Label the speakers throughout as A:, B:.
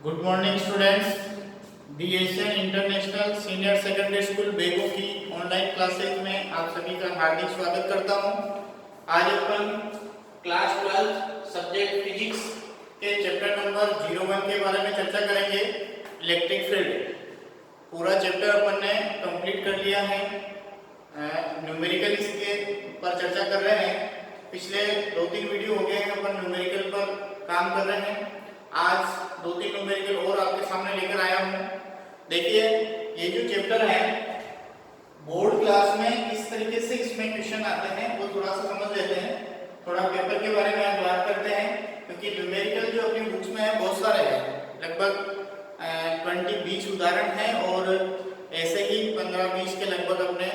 A: Good morning students. BSN international senior secondary school Begu की online classes में आप सभी का हार्दिक स्वागत करता हूं। आज अपन क्लास 12 सब्जेक्ट फिजिक्स के चैप्टर नंबर 01 के बारे में चर्चा करेंगे। इलेक्ट्रिक फील्ड पूरा चैप्टर अपन ने कंप्लीट कर लिया है। न्यूमेरिकल इसके पर चर्चा कर रहे हैं। पिछले 2-3 वीडियो हो गए हैं अपन न्यूमेरिकल पर काम कर रहे हैं। आज 2-3 न्यूमेरिकल और आपके सामने लेकर आया हूँ। देखिए, ये जो चैप्टर है बोर्ड क्लास में किस तरीके से इसमें क्वेश्चन आते हैं वो थोड़ा सा समझ लेते हैं। थोड़ा पेपर के बारे में आज बात करते हैं, क्योंकि न्यूमेरिकल जो अपनी बुक्स में है बहुत सारे हैं, लगभग 20-20 उदाहरण हैं और ऐसे ही 15-20 के लगभग अपने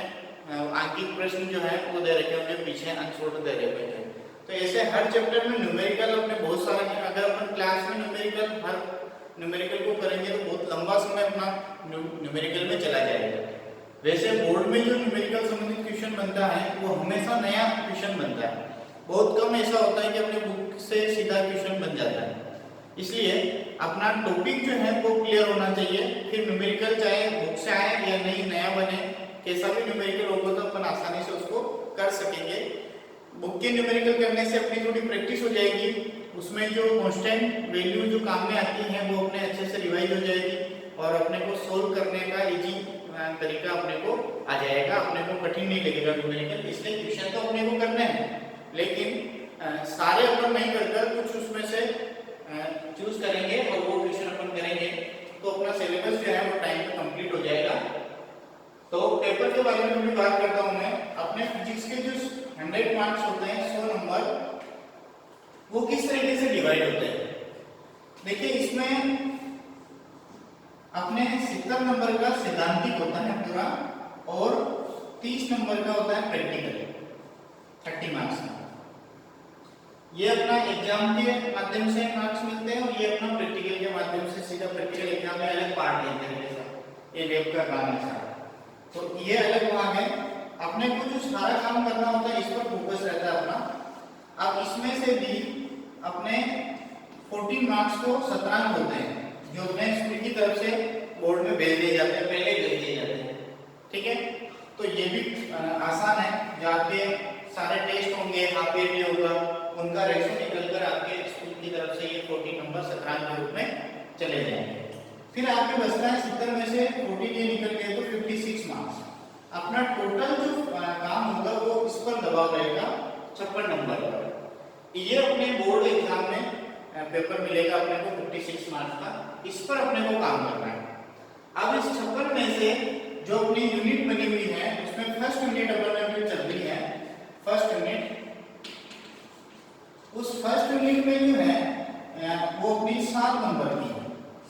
A: आंकिक प्रश्न जो है वो दे रखे होंगे, पीछे अनसोल्ड दे रखे हैं। तो ऐसे हर चैप्टर में न्यूमेरिकल अपने बहुत सारे हैं। अगर अपन क्लास में हर न्यूमेरिकल को करेंगे तो बहुत लंबा समय अपना न्यूमेरिकल में चला जाएगा। वैसे बोर्ड में जो न्यूमेरिकल संबंधित क्वेश्चन बनता है वो हमेशा नया क्वेश्चन बनता है। बहुत कम ऐसा होता है कि अपने बुक से सीधा क्वेश्चन बन जाता है। इसलिए अपना टॉपिक जो है वो क्लियर होना चाहिए। फिर न्यूमेरिकल चाहे बुक से आए या नहीं नया बने, कैसा भी न्यूमेरिकल होगा तो अपन आसानी से उसको कर सकेंगे। बुक के न्यूमेरिकल करने से अपनी थोड़ी प्रैक्टिस हो जाएगी, उसमें जो कांस्टेंट वैल्यू जो काम में आती है वो अपने अच्छे से रिवाइज हो जाएगी और अपने को सोल्व करने का इजी तरीका अपने को आ जाएगा। अपने को कठिन नहीं लगेगा न्यूमेरिकल। इसलिए क्वेश्चन तो अपने को करने हैं, लेकिन सारे अपन नहीं कर कुछ उसमें से चूज करेंगे और वो क्वेश्चन अपन करेंगे तो अपना सिलेबस जो है वो टाइम पे कंप्लीट हो जाएगा। तो पेपर के बारे में भी बात करता हूं मैं। अपने फिजिक्स के जो 100 मार्क्स होते हैं, 100 नंबर, वो किस तरीके से डिवाइड होते हैं। देखिए, इसमें अपने 70 नंबर का सैद्धांतिक होता है पूरा और 30 नंबर का होता है प्रैक्टिकल, 30 मार्क्स का। ये अपना एग्जाम के माध्यम से मार्क्स मिलते हैं और ये अपना प्रैक्टिकल के माध्यम से सीधा प्रैक्टिकल एग्जाम में अलग पार्ट लेते हैं। जैसा ये लैब का काम है सारा, तो ये अलग भाग है। अपने को जो सारा काम करना होता है इस पर फोकस रहता है अपना। अब इसमें से भी अपने 14 मार्क्स को शतरंज होते हैं जो अपने स्कूल की तरफ से बोर्ड में भेज दिए जाते हैं, पहले भेज दिए जाते हैं। ठीक है, तो ये भी आसान है। जाके सारे टेस्ट होंगे, हाफ ईयरली होगा, उनका रेशो निकलकर आपके स्कूल की तरफ से ये 14 नंबर शतरंज के रूप में चले जाएंगे। फिर आपके बचता है 70 में से 14 ये निकल गए तो 56 मार्क्स। अपना टोटल जो काम होगा वो इस पर दबाव रहेगा 56 नंबर पर। ये अपने बोर्ड एग्जाम में पेपर मिलेगा अपने को 56 मार्क्स का। इस पर अपने को काम करना है। अब इस 56 में से जो अपनी यूनिट बनी हुई है उसमें फर्स्ट यूनिट अपन चल रही है। फर्स्ट यूनिट, उस फर्स्ट यूनिट में जो है वो अपनी 7 नंबर की है,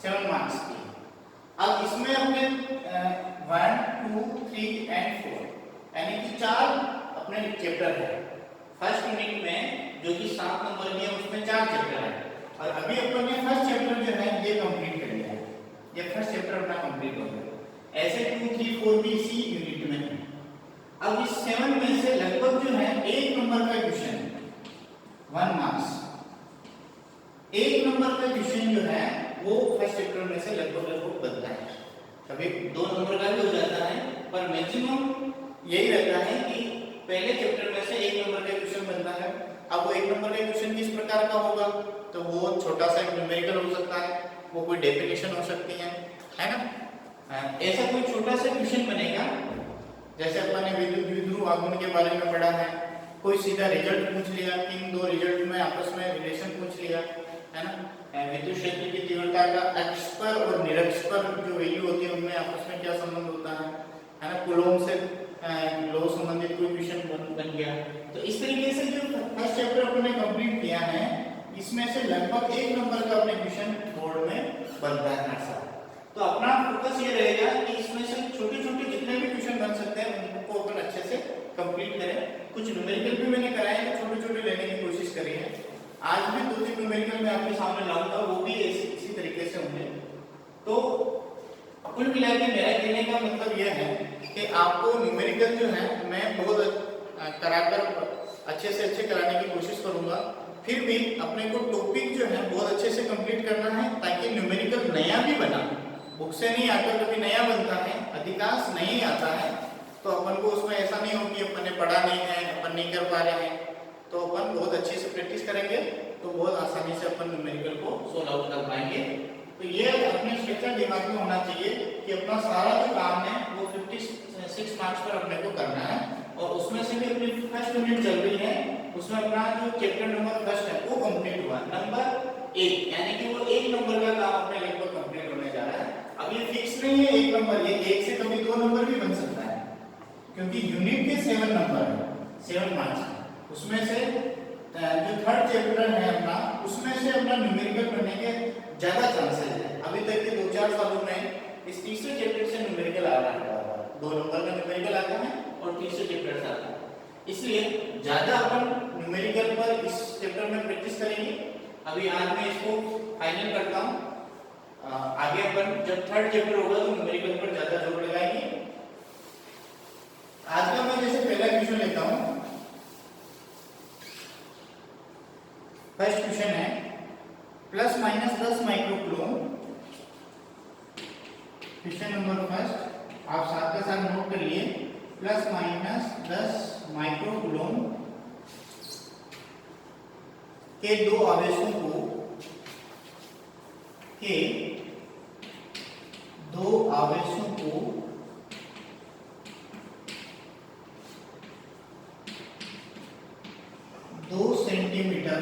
A: 7 मार्क्स की। अब इसमें अपने 1, 2, 3 एंड 4 यानी कि 4 अपने चैप्टर है। फर्स्ट यूनिट में जो कि 7 नंबर की है उसमें 4 चैप्टर है और अभी अपन ने फर्स्ट चैप्टर जो है ये कंप्लीट कर लिया है। ये फर्स्ट चैप्टर अपना कंप्लीट हो गया। ऐसे 2, 3, 4 भी इसी यूनिट में है। अब इस 7 में से लगभग जो है 1 नंबर का क्वेश्चन, 1 मार्क्स, 1 नंबर का क्वेश्चन जो है वो फर्स्ट चैप्टर में से लगभग बनता है। कभी 2 नंबर का भी हो जाता है, पर मैक्सिमम यही रहता है कि पहले चैप्टर में से 1 नंबर का क्वेश्चन बनता है। अब वो 1 नंबर का क्वेश्चन किस प्रकार का होगा, तो वो छोटा सा न्यूमेरिकल हो सकता है, वो कोई डेफिनेशन हो सकती है ना। ऐसा कोई छोटा सा क्वेश्चन बनेगा, जैसे अपन ने विद्युत द्विध्रुव आघूर्ण के बारे में पढ़ा है। कोई सीधा रिजल्ट पूछ लिया, इन दो रिजल्ट में आपस में रिलेशन पूछ लिया, है ना। विद्युत क्षेत्र की तीव्रता का अक्ष पर और निरक्ष पर जो वैल्यू होती है उनमें आपस में क्या संबंध होता है ना। कूलॉम से लो संबंधित कोई क्वेश्चन बन गया। तो इस तरीके से जो फर्स्ट चैप्टर अपने कंप्लीट किया है इसमें से लगभग 1 नंबर का अपने क्वेश्चन बोर्ड में बनता है हर साल। तो अपना फोकस ये रहेगा कि इसमें से छोटे छोटे जितने भी क्वेश्चन बन सकते हैं उनको अपन अच्छे से कंप्लीट करें। कुछ न्यूमेरिकल भी मैंने कराए हैं, छोटे छोटे लेने की कोशिश करी है। आज भी 2-3 न्यूमेरिकल मैं आपके सामने लाऊंगा, वो भी इसी तरीके से होंगे। तो कुल मिला के मेरा कहने का मतलब यह है कि आपको न्यूमेरिकल जो है मैं बहुत कराकर अच्छे से अच्छे कराने की कोशिश करूंगा। फिर भी अपने को टॉपिक जो है बहुत अच्छे से कंप्लीट करना है ताकि न्यूमेरिकल नया भी बना, बुक से नहीं आता, कभी नया बनता है, अधिकांश नहीं आता है, तो अपन को उसमें ऐसा नहीं हो कि अपन ने पढ़ा नहीं है, अपन नहीं कर पा रहे हैं, तो अपन बहुत अच्छे से प्रैक्टिस करेंगे तो बहुत आसानी से अपन न्यूमेरिकल को सोल्व आउट कर पाएंगे। तो ये अपने स्ट्रक्चर दिमाग में होना चाहिए कि अपना सारा जो काम है वो 56 मार्क्स पर अपने को करना है, और उसमें से भी अपनी फर्स्ट यूनिट चल रही है, उसमें अपना जो चैप्टर नंबर फर्स्ट है वो कंप्लीट हुआ, नंबर 1, यानी कि वो 1 नंबर का काम अपने लगभग कंप्लीट होने जा रहा है। अब ये फिक्स नहीं है 1 नंबर, ये 1 से कभी 2 नंबर भी बन सकता है, क्योंकि यूनिट के 7 नंबर है, 7 मार्क्स, उसमें से जो थर्ड चैप्टर है अपना, उसमें से अपना न्यूमेरिकल बनने के ज्यादा चांसेस है। अभी तक के 2-4 सालों में इस तीसरे चैप्टर से न्यूमेरिकल आ रहा है, 2 नंबर का न्यूमेरिकल आता है और तीसरे चैप्टर से आता है, इसलिए ज्यादा अपन न्यूमेरिकल पर इस चैप्टर में प्रैक्टिस करेंगे। अभी आज मैं इसको फाइनल करता हूँ, आगे अपन जब थर्ड चैप्टर होगा तो न्यूमेरिकल पर ज्यादा जोर लगाएंगे। आज का मैं जैसे पहला क्वेश्चन लेता हूँ, फर्स्ट क्वेश्चन है ±10 माइक्रोकूलम, क्वेश्चन नंबर फर्स्ट आप साथ के साथ नोट कर लिए, ±10 माइक्रोकूलम के दो आवेशों को दो सेंटीमीटर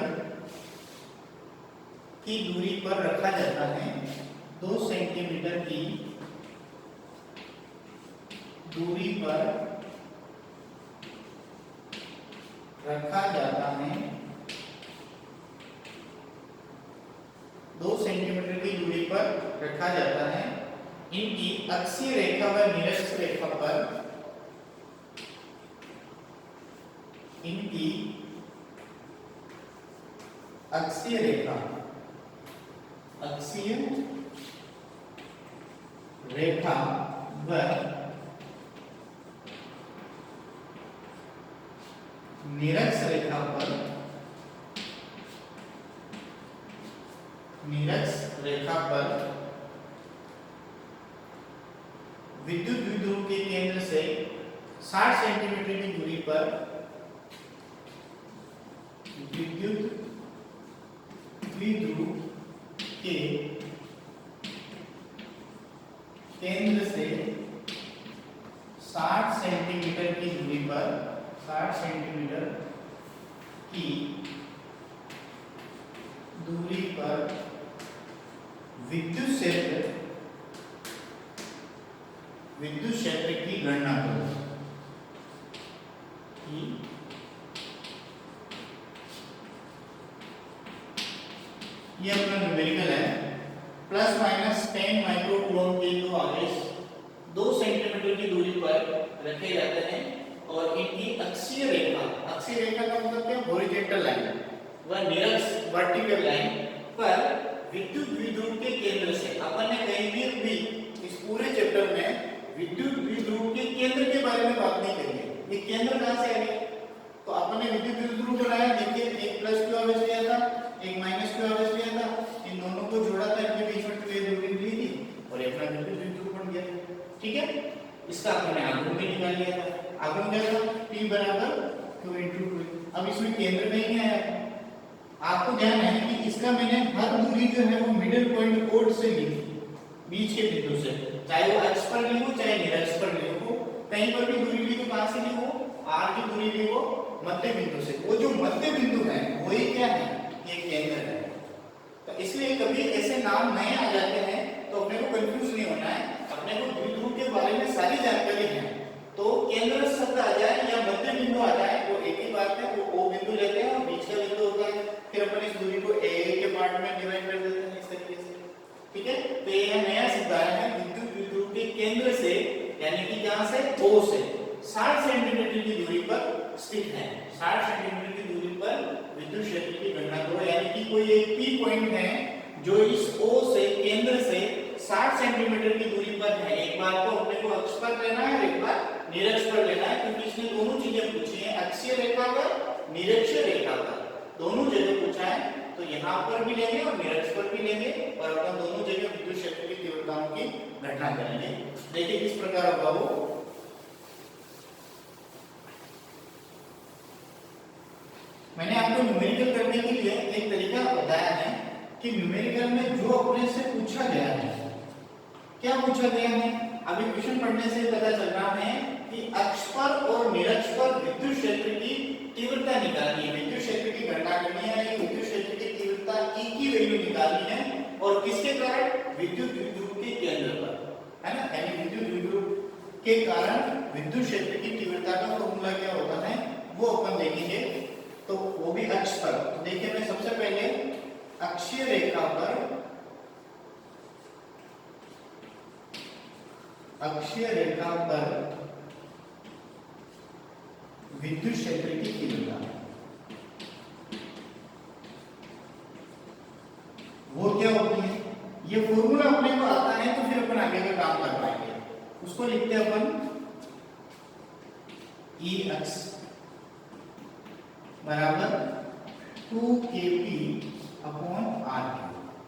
A: की दूरी पर रखा जाता है, 2 सेंटीमीटर की दूरी पर रखा जाता है, 2 सेंटीमीटर की दूरी पर रखा जाता है। इनकी अक्षीय रेखा व निरक्ष रेखा पर, इनकी अक्षीय रेखा व निरक्ष रेखा पर विद्युत द्विध्रुव के केंद्र से 60 सेंटीमीटर की दूरी पर, विद्युत द्विध्रुव के केंद्र से 60 सेंटीमीटर की दूरी पर, 60 सेंटीमीटर की दूरी पर विद्युत क्षेत्र की गणना करो। ये अपना न्यूमेरिकल है, ±10 माइक्रोकूलम के दो आवेश 2 सेंटीमीटर की दूरी पर रखे जाते हैं, और इनकी अक्षीय रेखा का मतलब क्या, हॉरिजॉन्टल लाइन व निरक्ष वर्टिकल लाइन पर विद्युत द्विध्रुव के केंद्र से, अपन ने कहीं भी इस पूरे चैप्टर में विद्युत द्विध्रुव के केंद्र के बारे में बात नहीं करी है, ये केंद्र कहां से आ गया, तो अपन ने विद्युत द्विध्रुव बनाया, देखिए एक प्लस क्यू आवेश लिया था, एक माइनस क्यू आवेश लिया था, इन दोनों को जोड़ा था, इनके बीच में 2 दूरी ली थी और अपना विद्युत द्विध्रुव बन गया, ठीक है। इसका हमने आघूर्ण भी निकाल लिया था, आघूर्ण क्या था, P बराबर q × 2। अब इसमें केंद्र नहीं है, आपको ध्यान है कि इसका मैंने हर दूरी जो है वो मिडिल पॉइंट कोड से ली, बीच के बिंदु से, चाहे वो अक्ष पर ली हो चाहे निरक्ष पर ली हो, कहीं पर भी दूरी ली तो कहां से ली हो, r की दूरी ली हो मध्य बिंदु से, वो जो मध्य बिंदु है वही क्या है, ये केंद्र है। तो इसलिए कभी ऐसे नाम नए आ जाते हैं तो अपने को कंफ्यूज नहीं होना है, अपने को द्विध्रुव के बारे में सारी जानकारी है, तो केंद्र शब्द आ जाए या मध्य बिंदु आ जाए वो एक ही बात है, वो O बिंदु लेते हैं और बीच का बिंदु होता है, फिर अपन इस दूरी को a के पार्ट में डिवाइड कर देते हैं इस तरीके से, ठीक है। तो ये नया सिद्ध आया है, विद्युत द्विध्रुव के केंद्र से, यानी कि जहां से O से 60 सेंटीमीटर की दूरी पर स्थित है, 60 सेंटीमीटर की दूरी पर विद्युत क्षेत्र की गणना करो, यानी कि कोई एक P पॉइंट है जो इस O से, केंद्र से 60 सेंटीमीटर की दूरी पर है। एक बार तो अपने को अक्ष पर लेना है, एक बार निरक्ष पर लेना है, क्योंकि इसने दोनों चीजें पूछी हैं, अक्षीय रेखा पर, निरक्षीय रेखा पर, दोनों जगह पूछा है, तो यहाँ पर भी लेंगे और निरक्ष पर भी लेंगे, और अपना दोनों जगह विद्युत घटना करेंगे। देखिए किस प्रकार होगा वो। मैंने आपको न्यूमेरिकल करने के लिए एक तरीका बताया है कि न्यूमेरिकल में जो अपने से पूछा गया है, क्या पूछा गया है, अभी क्वेश्चन पढ़ने से पता चल रहा है कि अक्ष पर और निरक्ष पर विद्युत क्षेत्र की तीव्रता निकालनी है, विद्युत क्षेत्र की गणना करनी है, या विद्युत क्षेत्र की तीव्रता E की वैल्यू निकालनी है, और किसके कारण, विद्युत द्विध्रुव के केंद्र पर, है ना, यानी विद्युत द्विध्रुव के कारण विद्युत क्षेत्र की तीव्रता का फॉर्मूला क्या होता है वो अपन देखेंगे, तो वो भी अक्ष पर। तो देखिए मैं सबसे पहले अक्षीय रेखा पर, अक्षीय रेखा पर विद्युत क्षेत्र की तीव्रता वो क्या होती है, ये फॉर्मूला अपने को आता है तो फिर अपन आगे का काम कर पाएंगे। उसको लिखते हैं अपन E अक्ष बराबर 2kp अपॉन r,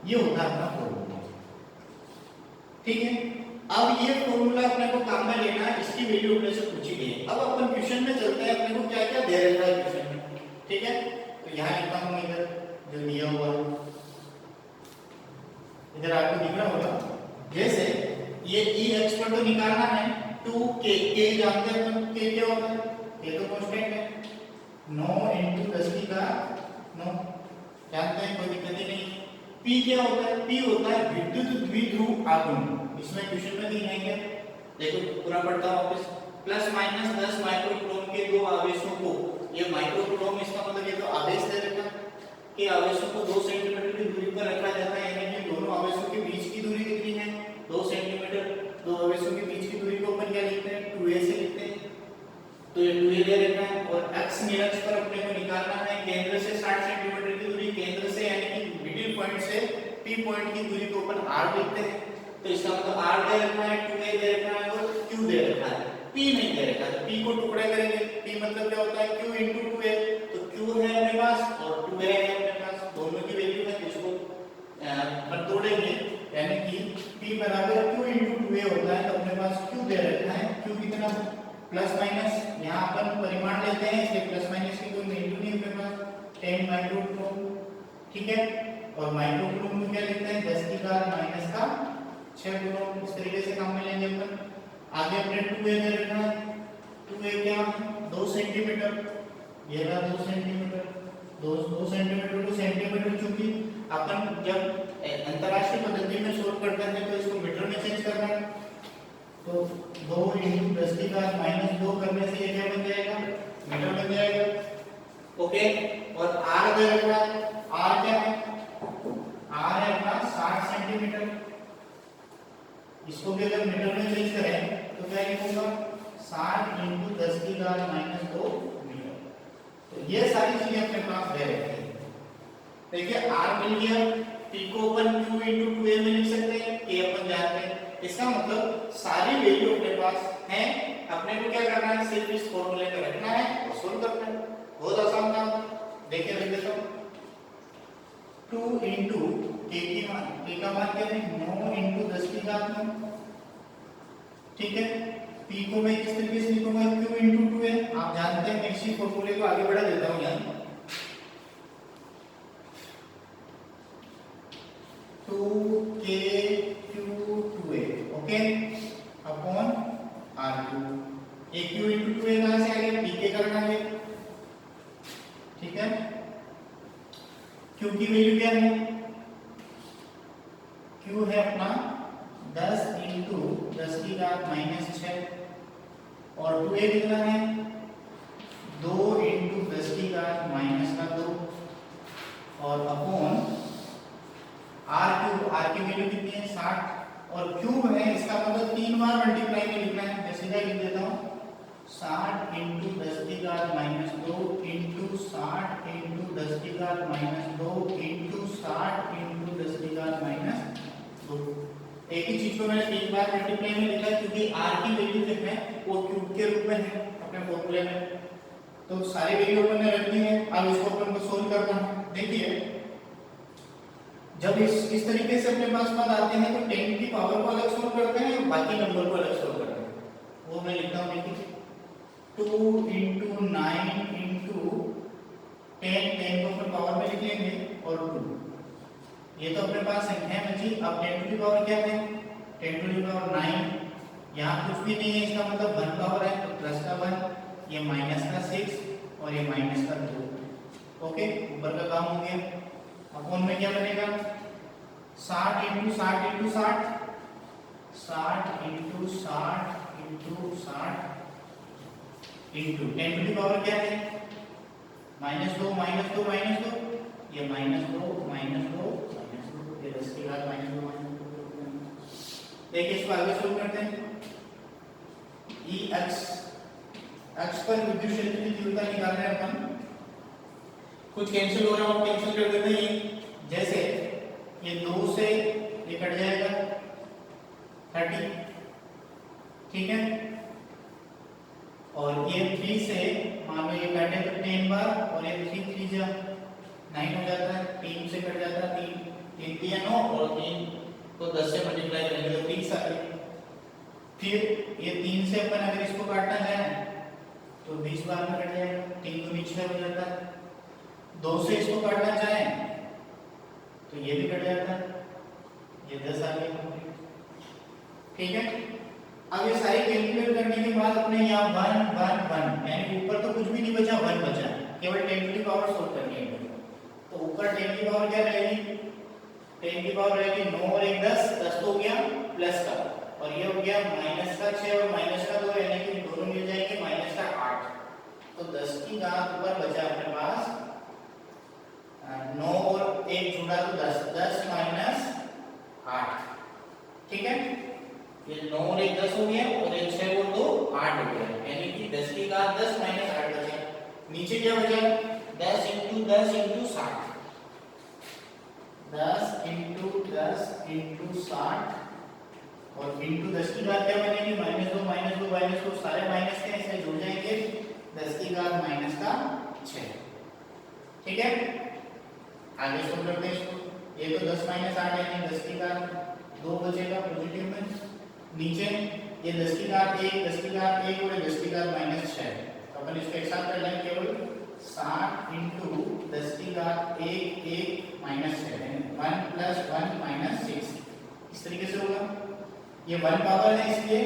A: ये होता है अपना फॉर्मूला। ठीक है, अब ये फॉर्मूला अपने को काम में लेना है, इसकी वैल्यू अपने से पूछी गई है। अब अपन क्वेश्चन में चलते हैं, अपने को क्या क्या दे रखा है क्वेश्चन में। ठीक है, तो यहाँ लिखता हूँ इधर जो दिया हुआ है, इधर आपको दिख रहा होगा, जैसे ये E अक्ष पर तो निकालना है 2k, k जानते हैं अपन, k क्या होता है, k तो कांस्टेंट है, 9 × 10⁹ जानते हैं, कोई दिक्कत ही नहीं। P क्या होता है, P होता है विद्युत द्विध्रुव आघूर्ण, इसमें क्वेश्चन में दी जाएंगे, देखो पूरा पढ़ता हूं वापस। ±10 माइक्रोकूलम के दो आवेशों को, ये माइक्रोकूलम इसका मतलब ये तो आवेश दे रखा कि आवेशों को 2 सेंटीमीटर की दूरी पर रखा जाता है, यानी कि दोनों आवेशों के बीच की दूरी कितनी है, 2 सेंटीमीटर। दो आवेशों के बीच की दूरी को अपन क्या लिखते हैं, 2a से लिखते हैं, तो ये 2a दे रखा है। और अक्ष निरक्ष पर अपने को निकालना है, केंद्र से 60 सेंटीमीटर की दूरी, केंद्र से यानी कि मिडिल पॉइंट से P पॉइंट की दूरी को अपन r लिखते हैं, तो इसका मतलब r दे रखा है, 2a दे रखा है और q दे रखा है, p नहीं दे रखा है। p को टुकड़े करेंगे, p मतलब क्या होता है, q × 2a, तो q है अपने पास और 2a है अपने पास, दोनों की वैल्यू है, इसको पर तोड़ेंगे, यानी कि p बराबर q × 2a होता है, तो अपने पास q दे रखा है, q कितना प्लस माइनस, यहाँ अपन परिमाण लेते हैं, इसलिए प्लस माइनस की कोई वैल्यू नहीं अपने पास, 10 माइक्रोकूलम। ठीक है, और माइक्रोकूलम में क्या लिखते हैं, 10⁻⁻⁶ कूलम, इस तरीके से काम में लेंगे अपन। आगे अपने 2a दे रखा है, 2a क्या है, 2 सेंटीमीटर, ये रहा 2 सेंटीमीटर, 2 सेंटीमीटर टू सेंटीमीटर, चूंकि अपन जब अंतरराष्ट्रीय पद्धति में सोल्व करते हैं तो इसको मीटर में चेंज करना है, तो 2 × 10⁻⁻2 करने से ये क्या बन जाएगा, मीटर बन जाएगा। ओके, और r दे रखा है, r क्या है, r है अपना 60 सेंटीमीटर, इसको भी अगर मीटर में चेंज करें तो क्या लिखूंगा, 60 × 10⁻2 मीटर। तो ये सारी चीजें अपने पास दे रखी है। देखिए r मिल गया, p को अपन q × 2a में लिख सकते हैं, k अपन जानते हैं, इसका मतलब सारी वैल्यू अपने पास है, अपने को क्या करना है, सिर्फ इस फॉर्मूले में रखना है और सोल्व करना है, बहुत आसान काम। देखिए लिख देता हूं, 2 × k का मान क्या है, 9 × 10⁻⁹। ठीक है, p को मैं किस तरीके से लिखूंगा, q × 2a, आप जानते हैं, मैं इसी फॉर्मूले को आगे बढ़ा देता हूं यहाँ, 2kq2a, ओके, अपॉन r2। ये q × 2a कहां से आ गया, pk करना है। ठीक है, q की वैल्यू क्या है, q है अपना 10 × 10⁻⁻⁶, और 2a कितना है, 2 × 10⁻⁻2, और अपॉन r की वैल्यू कितनी है, 60, और क्यूब है, इसका मतलब 3 बार मल्टीप्लाई में लिखना है, मैं सीधा लिख देता हूं, 60 × 10⁻2 × 60 × 10⁻2 × 60 × 10⁻2। एक ही चीज को मैंने 3 बार मल्टीप्लाई में लिखा है, क्योंकि r की वैल्यू जो है वो क्यूब के रूप में है अपने फॉर्मूले में, तो सारी वैल्यू अपन ने रखनी है। अब इसको अपन को सोल्व करना है। देखिए जब इस तरीके से अपने पास पद आते हैं तो 10 की पावर को अलग सोल्व बाकी नंबर को अलग सोल्व करना है। वो मैं लिखता हूँ, देखिए 2 इंटू 9 इंटू 10, 10 को अपन पावर में लिख लेंगे और 2, ये तो अपने पास संख्या है बची। अब 10 टू द पावर क्या है, 10 टू द पावर 9, यहाँ कुछ भी नहीं है, इसका मतलब 1 पावर है तो प्लस का 1, ये माइनस का 6 और ये माइनस का 2। ओके, ऊपर का काम हो गया। अपोन में क्या बनेगा, 60 into 60 into 60, 60 into 60 into 60 into 10 to the power क्या है, -2 -2 -2, ये -2 -2, ये 10 के बाद -2 देखिए, इसको आगे सोल्व करते हैं। ई अक्ष पर विद्युत क्षेत्र की तीव्रता निकाल रहे हैं अपन। कुछ कैंसिल हो रहा है, कैंसिल कर देते हैं। जैसे ये 2 से ये कट जाएगा 30, ठीक है, और ये 3 से मान लो ये काटे तो 10 बार, और ये 3 3 जा 9 हो जाता है, 3 से कट जाता है 3 3 9, और 3 को 10 से मल्टीप्लाई करेंगे तो 30 आ गई। फिर ये 3 से अपन अगर इसको काटना चाहें तो 20 बार में कट जाएगा, 3 को नीचे हो जाता है। 2 से इसको काटना चाहें तो ये भी कट जाता है, ये 10 आ गया, ठीक है। अब ये सारी कैलकुलेट करने के बाद अपने यहाँ 1 1 1 यानी ऊपर तो कुछ भी नहीं बचा, 1 बचा, केवल 10 टू द पावर सोल्व करनी है। तो ऊपर 10 की पावर क्या रहेगी, 10 की पावर रहेगी 9 और 1 10, 10 तो हो गया प्लस का, और ये हो गया माइनस का 6 और माइनस का 2, यानी कि दोनों मिल जाएंगे माइनस का 8। तो 10 की घात ऊपर बचा अपने पास 9 और 1 जुड़ा तो 10, 10 माइनस 8, ठीक है। ये 9 और 1 10 हो गया, और 1 6 और 2 8 हो गया, यानी कि 10 की घात 10 माइनस 8 बचा। नीचे क्या बचा, 10 इंटू 10 इंटू 60, 10 इंटू 10 इंटू 60, और इंटू 10 की घात क्या बनेगी, -2 -2 -2, सारे माइनस के ऐसे जुड़ जाएंगे, 10 की घात माइनस का 6, ठीक है। आगे सोल्व करते हैं इसको। ये तो 10 माइनस 8 यानी 10 की घात 2 बचेगा पॉजिटिव में। नीचे ये 10 की घात 1, 10 की घात 1 और 10 की घात -6, तो अपन इसको एक साथ कर लेंगे, केवल 60 इंटू 10 की घात 1 1 -6, 1 प्लस 1 -6, इस तरीके से होगा। ये 1 पावर है, इसलिए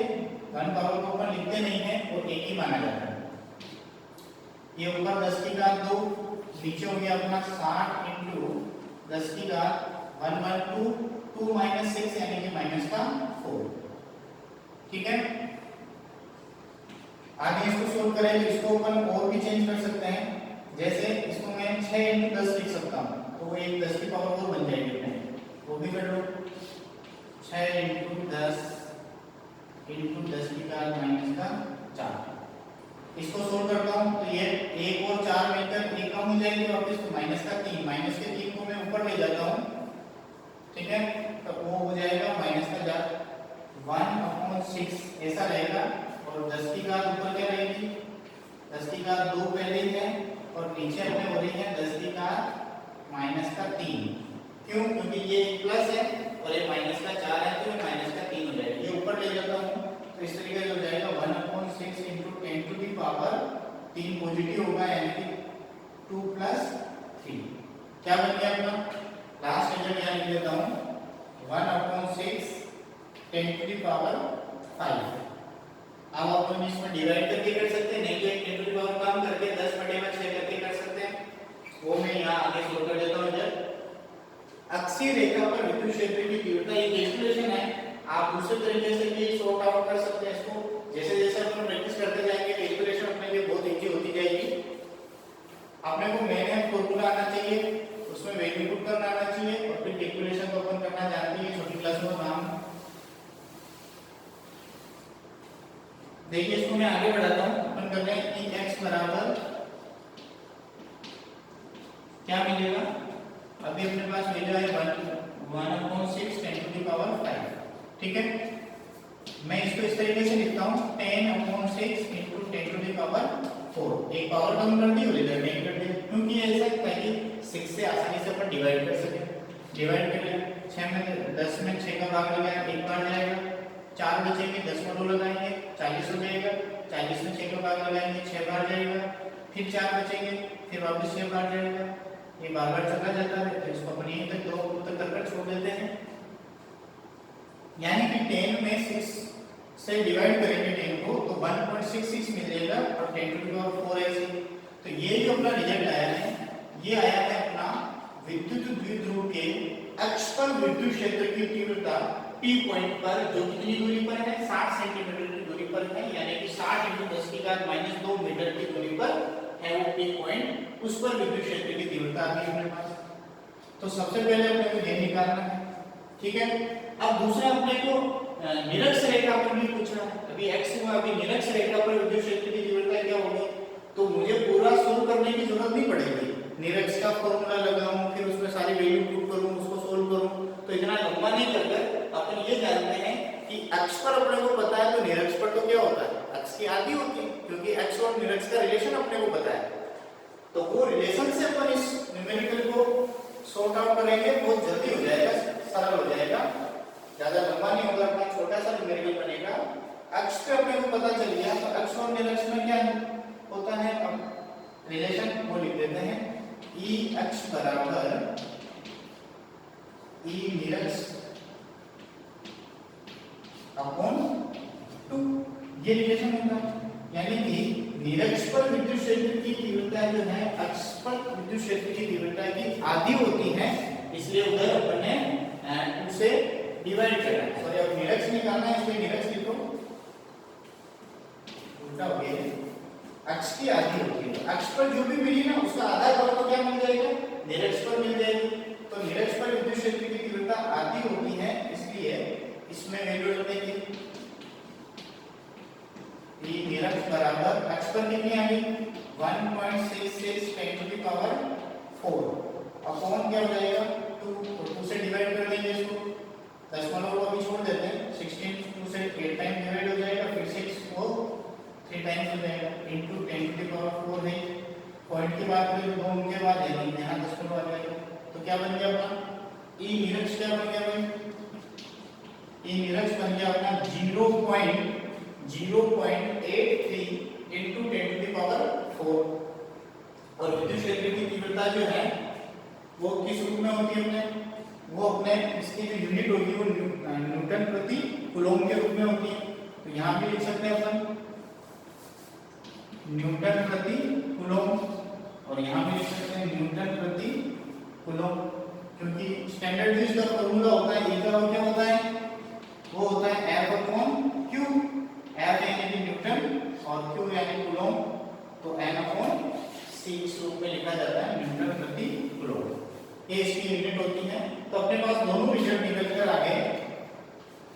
A: 1 पावर को अपन लिखते नहीं है, वो एक ही माना जाता है। ये ऊपर 10 की घात 2, नीचे हो गया अपना 60 इंटू 10 की घात 1 2 -6 यानी कि माइनस का 4, ठीक है। आगे इसको सोल्व करें तो इसको अपन और भी चेंज कर सकते हैं। जैसे इसको मैं 6 इंटू 10 लिख सकता हूँ, तो वो एक 10 की पावर 4 बन जाएगी अपने, वो भी कर लो। 6 इंटू 10 की घात माइनस का 4। इसको सोल्व करता हूँ तो ये 1 और 4 मिलकर 1 कम हो जाएंगे, वापस तो माइनस का 3, माइनस के 3 को मैं ऊपर ले जाता हूँ, ठीक है, तो वो हो जाएगा माइनस का 1/6 ऐसा रहेगा। और 10 की घात ऊपर क्या रहेगी, 10 की घात 2 पहले ही है, और नीचे अपने हो रही है 10 की घात माइनस का 3। क्यों, क्योंकि ये प्लस है और ये माइनस का 4 है, तो ये माइनस का 3 हो जाएगा। ये ऊपर ले जाता हूँ तो इस तरीके से हो जाएगा 1/6 into 10 to the power 3 positive होगा, यानी कि 2 प्लस 3 क्या बन गया अपना लास्ट रिजल्ट यहाँ लिख देता हूँ 1/6 10 टू दी पावर 5। अब अपन इसमें डिवाइड करके कर सकते हैं, नहीं तो 10 टू दी पावर कम करके 10/6 करके कर सकते हैं, वो मैं यहाँ आगे सोल्व कर देता हूँ। इधर अक्षीय रेखा पर विद्युत क्षेत्र की तीव्रता ये कैलकुलेशन है, आप दूसरे तरीके से भी सॉर्ट आउट कर सकते हैं इसको। जैसे जैसे अपन प्रैक्टिस करते जाएंगे कैलकुलेशन अपने लिए बहुत इजी होती जाएगी। अपने को मेन फॉर्मूला आना चाहिए, उसमें वैल्यू पुट करना आना चाहिए, और फिर कैलकुलेशन को अपन करना जानते हैं छोटी क्लासों में काम। देखिए इसको मैं आगे बढ़ाता हूँ, अपन कर रहे हैं कि x बराबर क्या मिलेगा, अभी अपने पास वैल्यू है 1/6 10 टू दी पावर 5, ठीक है। मैं इसको इस तरीके से लिखता हूँ 10/6 इंटू 10 टू दी पावर 4, एक पावर कम कर दी और इधर नहीं कर दी, क्योंकि ऐसा है कि 6 से आसानी से अपन डिवाइड कर सके। डिवाइड कर लिया, 6 में 10 में 6 का भाग लगा 1 बार जाएगा, 4 बचेंगे, 10 में 2 लगाएंगे 40 हो जाएगा, 40 में 6 का भाग लगाएंगे 6 बार जाएगा, फिर 4 बचेंगे, फिर वापस 6 बार जाएगा, ये बार बार चला जाता है। तो इसको अपन यहीं तक 2 तक कर छोड़ देते हैं। यानी कि 10 में 6 से डिवाइड करेंगे 10 को तो 1.66 मिलेगा और 10 टू द पावर 4 ऐसे। तो ये जो अपना रिजल्ट आया है ये आया है अपना विद्युत द्विध्रुव के अक्ष पर विद्युत क्षेत्र की तीव्रता P पॉइंट पर जो कितनी दूरी पर है 60 सेंटीमीटर की दूरी पर है, यानी कि 60 × 10⁻² मीटर की दूरी पर है वो P पॉइंट, उस पर विद्युत क्षेत्र की तीव्रता आ गई अपने पास। तो सबसे पहले अपने को ये निकालना है, ठीक है। अब दूसरा अपने को निरक्ष रेखा पर भी पूछ रहा है। अभी x हुआ, अभी निरक्ष रेखा पर विद्युत क्षेत्र की तीव्रता क्या होगी, तो मुझे पूरा सोल्व करने की जरूरत नहीं पड़ेगी। निरक्ष का फॉर्मूला लगाऊं, फिर उसमें सारी वैल्यू पुट करूं, उसको सोल्व करूं, तो इतना लंबा नहीं कर अपन ये जानते हैं कि अक्ष पर अपने को पता है तो निरक्ष पर तो क्या होता है, अक्ष की आधी होती है, क्योंकि अक्ष और निरक्ष का रिलेशन अपने को पता है। तो वो रिलेशन से अपन इस न्यूमेरिकल को सॉर्ट आउट करेंगे, बहुत जल्दी हो जाएगा, सरल हो जाएगा, ज्यादा लंबा नहीं होगा, अपना छोटा सा न्यूमेरिकल बनेगा। अक्ष पे अपने को पता चल गया तो अक्ष और निरक्ष में क्या होता है, अब रिलेशन वो लिख देते हैं, ई अक्ष बराबर ई निरक्ष अपॉन 2, ये रिलेशन होगा। यानी कि निरक्ष पर विद्युत क्षेत्र की तीव्रता जो है अक्ष पर विद्युत क्षेत्र की तीव्रता की आधी होती है, इसलिए उधर अपन ने 2 से डिवाइड करना है। सॉरी, अब निरक्ष निकालना है, इसलिए निरक्ष लिखो, उल्टा हो गया, अक्ष की आधी होती है। अक्ष पर जो भी मिली ना उसका आधा करो तो क्या मिल जाएगा, निरक्ष पर मिल जाएगी। तो निरक्ष पर विद्युत क्षेत्र की तीव्रता आधी होती है, इसलिए इसमें वैल्यू रख देंगे ई निरक्ष बराबर अक्ष पर कितनी आ गई 1.66 10 टू द पावर 4 अपॉन क्या हो जाएगा 2, तो 2 से डिवाइड कर देंगे इसको, दशमलव को अभी छोड़ देते हैं, 16 2 से 8 टाइम डिवाइड हो जाएगा, फिर 6 को 3 टाइम्स हो जाएगा इनटू 10 टू द पावर 4 है। पॉइंट की बात करें तो 2 उनके बाद है, यहाँ दशमलव आ जाएगा, तो क्या बन गया अपना ई निरक्ष, क्या बन गया भाई, ई निरक्ष बन गया अपना 0.083 into 10 to the power 4। और विद्युत क्षेत्र की तीव्रता जो है वो किस रूप में होती है अपने, वो अपने इसकी जो यूनिट होगी वो न्यूटन प्रति कूलॉम के रूप में होती है। तो यहाँ भी लिख सकते हैं अपन न्यूटन प्रति कूलॉम, और यहाँ भी लिख सकते हैं न्यूटन प्रति कूलॉम, क्योंकि स्टैंडर्डाइज्ड का फॉर्मूला होता है, E का क्या होता है, वो होता है F अपॉन Q, F यानी कि न्यूटन और Q यानी कूलॉम, तो N अपॉन C इस रूप में लिखा जाता है न्यूटन प्रति कूलॉम, ये इसकी यूनिट होती है। तो अपने पास दोनों रिजल्ट निकल कर आ गए।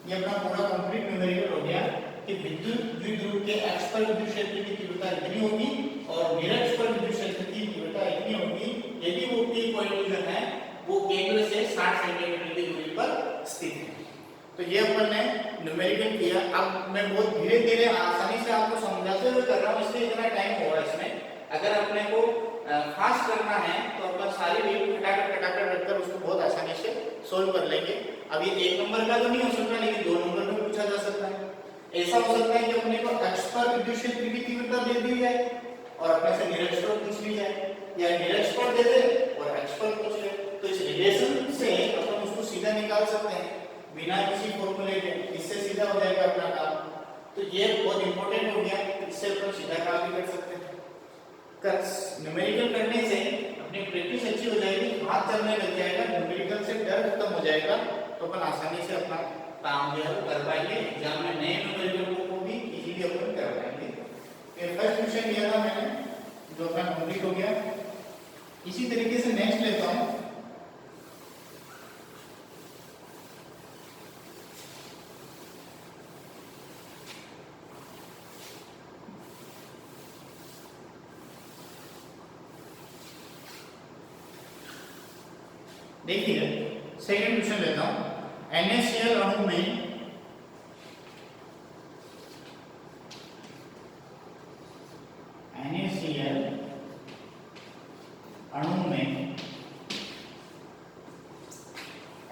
A: ये अपना पूरा कंप्लीट न्यूमेरिकल हो गया कि विद्युत द्विध्रुव के अक्ष पर विद्युत क्षेत्र की तीव्रता इतनी होगी और निरक्ष पर विद्युत क्षेत्र की तीव्रता इतनी होगी यदि वो P पॉइंट जो है वो केंद्र से 60 सेंटीमीटर की दूरी पर स्थित है। तो ये अपन ने न्यूमेरिकल किया। अब मैं बहुत धीरे धीरे आसानी से आपको समझाते हुए कर रहा हूँ, इसलिए इतना टाइम होगा इसमें। अगर अपने को फास्ट करना है तो अपन सारी वैल्यू खटाखट रखकर उसको बहुत आसानी से सोल्व कर लेंगे। अब ये 1 नंबर का तो नहीं हो सकता, लेकिन 2 नंबर में पूछा जा सकता है। ऐसा हो सकता है कि अपने को अक्ष पर विद्युत क्षेत्र की तीव्रता दे दी जाए और अपने से निरक्ष पर पूछ ली जाए, या निरक्ष पर दे दे और अक्ष पर पूछ ले। तो इस रिलेशन से अपन उसको सीधा निकाल सकते हैं बिना किसी फॉर्मूले के, इससे सीधा हो जाएगा अपना काम। तो ये बहुत इंपॉर्टेंट हो गया, इससे अपन सीधा काम भी कर सकते हैं। न्यूमेरिकल करने से अपनी प्रैक्टिस अच्छी हो जाएगी, हाथ चलने लग जाएगा, न्यूमेरिकल से डर खत्म हो जाएगा, तो अपन आसानी से अपना काम जो है कर पाएंगे। एग्जाम में नए न्यूमेरिकल को भी इजीली अपन कर पाएंगे। तो फर्स्ट क्वेश्चन दिया था मैंने जो अपना कंप्लीट हो गया। इसी तरीके से नेक्स्ट लेता हूँ। देखिए सेकंड क्वेश्चन लेता हूं। NaCl अणु में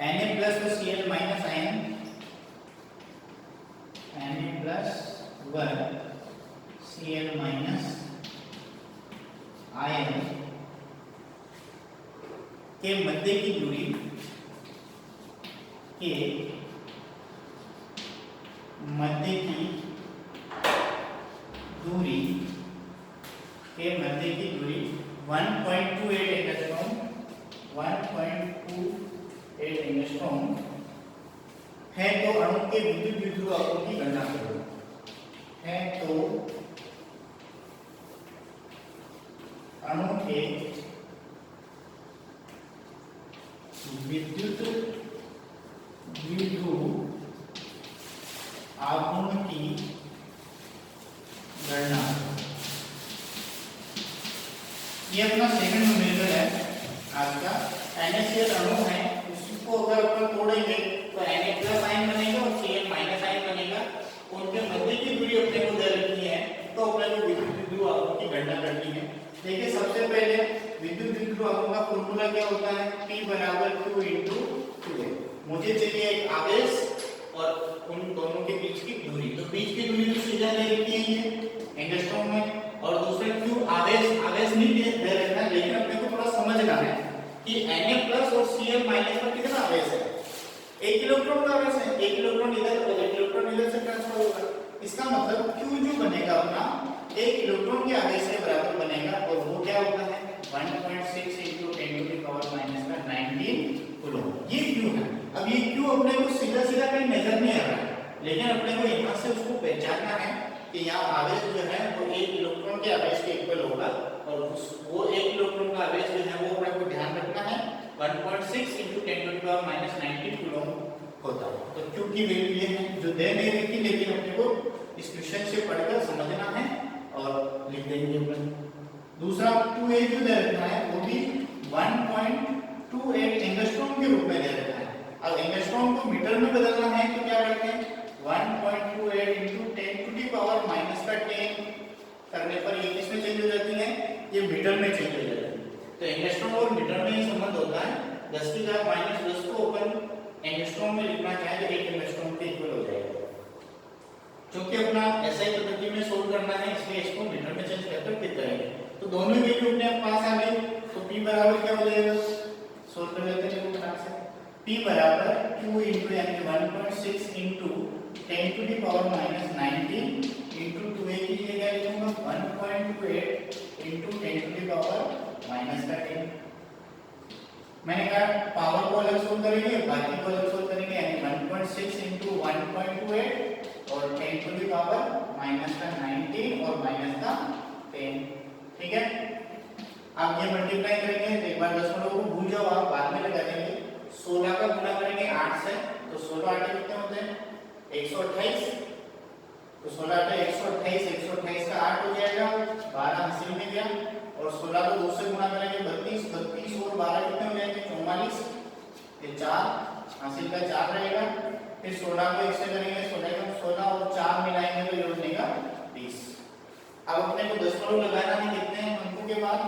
A: Na प्लस और Cl minus ion 1 Cl minus ion के मध्य की दूरी के मध्य की दूरी 1.28 एंगस्ट्रॉम 1.28 एंगस्ट्रॉम है। तो अणु के विद्युत द्विध्रुवों की गणना करो। है तो अणु के विद्युत द्विध्रुव आघूर्ण की गणना। ये अपना सेकंड न्यूमेरिकल है आज का। NaCl अणु है, उसको अगर अपन तोड़ेंगे तो Na प्लस आयन बनेगा और Cl माइनस आयन बनेगा। उनके मध्य की दूरी अपने को दे रखी है, तो अपने को विद्युत द्विध्रुव आघूर्ण की गणना करनी है। देखिए सबसे पहले विद्युत द्विध्रुव आघूर्ण का फॉर्मूला क्या होता है? P बराबर Q into 2a। मुझे चाहिए एक आवेश और उन दोनों के बीच की दूरी। तो बीच की दूरी तो सीधा ले रखी है ये एंगस्ट्रॉम में, और दूसरा Q आवेश नहीं दे रखना है, लेकिन अपने को थोड़ा समझना है कि Na प्लस और Cl माइनस पर कितना आवेश है। 1 इलेक्ट्रॉन का आवेश है, 1 इलेक्ट्रॉन इधर और 1 इलेक्ट्रॉन इधर से ट्रांसफर होगा। इसका मतलब Q जो बनेगा अपना 1 इलेक्ट्रॉन के आवेश के बराबर बनेगा, और वो क्या होता है 1.6 into 10 to the power minus का 19 कूलम। ये Q है। अब ये Q अपने को सीधा कहीं नजर नहीं आ रहा है, लेकिन अपने को यहाँ से उसको पहचानना है कि यहाँ आवेश जो है वो 1 इलेक्ट्रॉन के आवेश के इक्वल होगा, और वो 1 इलेक्ट्रॉन का आवेश जो है वो अपने को ध्यान रखना है 1.6 into 10 to the power minus 19 coulomb होता है। तो Q की वैल्यू ये है जो दे नहीं रखी, लेकिन अपने को इस क्वेश्चन से पढ़कर समझना है और लिख देंगे अपन। दूसरा 2a जो दे रखा है वो भी 1.28 एंगस्ट्रॉम के रूप में दे रखा है। अब एंगस्ट्रॉम को मीटर में बदलना है तो क्या करते हैं 1.28 into 10 to the power minus का 10 करने पर ये किसमें चेंज हो जाती है? ये मीटर में चेंज हो जाती है। तो एंगस्ट्रॉम और मीटर में ये संबंध होता है। 10 की घात -10 को अपन एंगस्ट्रॉम में लिखना चाहे तो 1 एंगस्ट्रॉम के इक्वल हो जाएगा। क्योंकि अपना SI पद्धति में सोल्व करना है, इसलिए इसको मीटर में चेंज करके फिर करेंगे। तो दोनों वैल्यू अपने पास आ गई, तो P बराबर क्या हो जाएगा? सोल्व कर लेते हैं फटाक से। P बराबर Q into यानी 1.6 into 10 to the power minus 19 into 2a की जगह लिखूंगा 1.28 into 10 to the power minus का 10। मैंने कहा पावर को अलग सोल्व करेंगे, बाकी को अलग सोल्व करेंगे, यानी 1.6 into 1.28 और 10 to the power minus का 19 और minus का 10। ठीक है, आप ये मल्टीप्लाई करेंगे तो एक बार दशमलव को भूल जाओ, आप बाद में लगा देंगे। 16 का गुणा करेंगे 8 से, तो 16 8 कितने होते हैं 128। तो 16 8 128, 128 का 8 हो जाएगा, 12 हासिल में गया। और 16 को 2 से गुणा करेंगे 32, 32 और 12 कितने हो जाएंगे 44। ये 4 हासिल का 4 रहेगा। फिर 16 को 1 से करेंगे 16 और 4 मिलाएंगे तो ये हो जाएगा 20। अब अपने को दशमलव लगाना है कितने अंकों के बाद?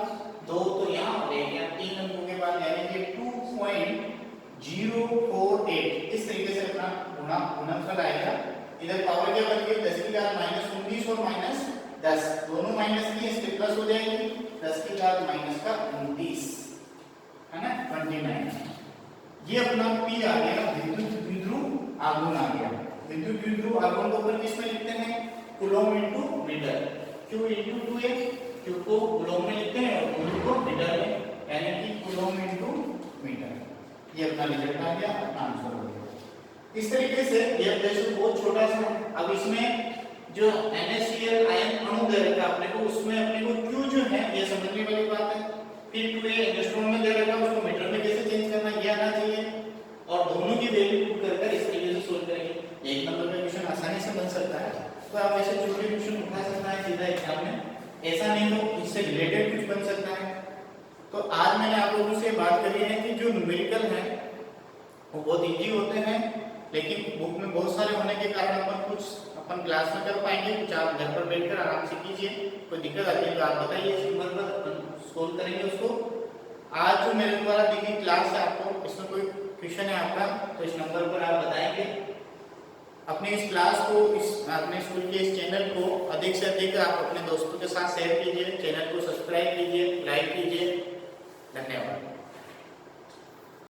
A: 2 तो यहाँ और 1 यहाँ, 3 अंकों के बाद, यानी कि 2.048। इस तरीके से अपना गुणनफल आएगा। इधर पावर क्या बन गई 10 की घात -19 और -10, दोनों माइनस की, इसके प्लस हो जाएगी 10 की घात -29 है ना 29। ये अपना P आ गया, विद्युत द्विध्रुव आघूर्ण आ गया। विद्युत द्विध्रुव आघूर्ण को अपन किसमें लिखते हैं? Coulomb into metre. Q into 2a, Q को कूलम में लिखते हैं और कूलम को मीटर में, यानी कि कूलम इनटू मीटर। ये अपना रिजल्ट आ गया, अपना आंसर हो गया। इस तरीके से ये देखो बहुत छोटा सा। अब इसमें जो NaCl आयन अणु दे रखा है अपने को, उसमें अपने को Q जो है ये समझने वाली बात है। फिर 2a एंगस्ट्रॉम में दे रखा है, उसको मीटर में कैसे चेंज करना ये आना चाहिए, और दोनों की वैल्यू पुट कर इस तरीके से सोल्व करेंगे। एक नंबर का क्वेश्चन आसानी से बन सकता है। तो आप ऐसे छोटे क्वेश्चन उठा सकता है सीधा एग्जाम में, ऐसा नहीं तो इससे रिलेटेड कुछ बन सकता है। तो आज मैंने आप लोगों से बात करी है कि जो न्यूमेरिकल है वो बहुत इजी होते हैं, लेकिन बुक में बहुत सारे होने के कारण अपन क्लास में कर पाएंगे। कुछ आप घर पर बैठकर आराम से कीजिए, कोई दिक्कत आती है तो आप बताइए, इस नंबर पर सोल्व करेंगे उसको। आज जो मेरे द्वारा दी गई क्लास है आपको, इसमें कोई क्वेश्चन है आपका तो इस नंबर पर आप बताएंगे। अपने इस क्लास को, इस अपने स्कूल के इस चैनल को अधिक से अधिक आप अपने दोस्तों के साथ शेयर कीजिए, चैनल को सब्सक्राइब कीजिए, लाइक कीजिए। धन्यवाद।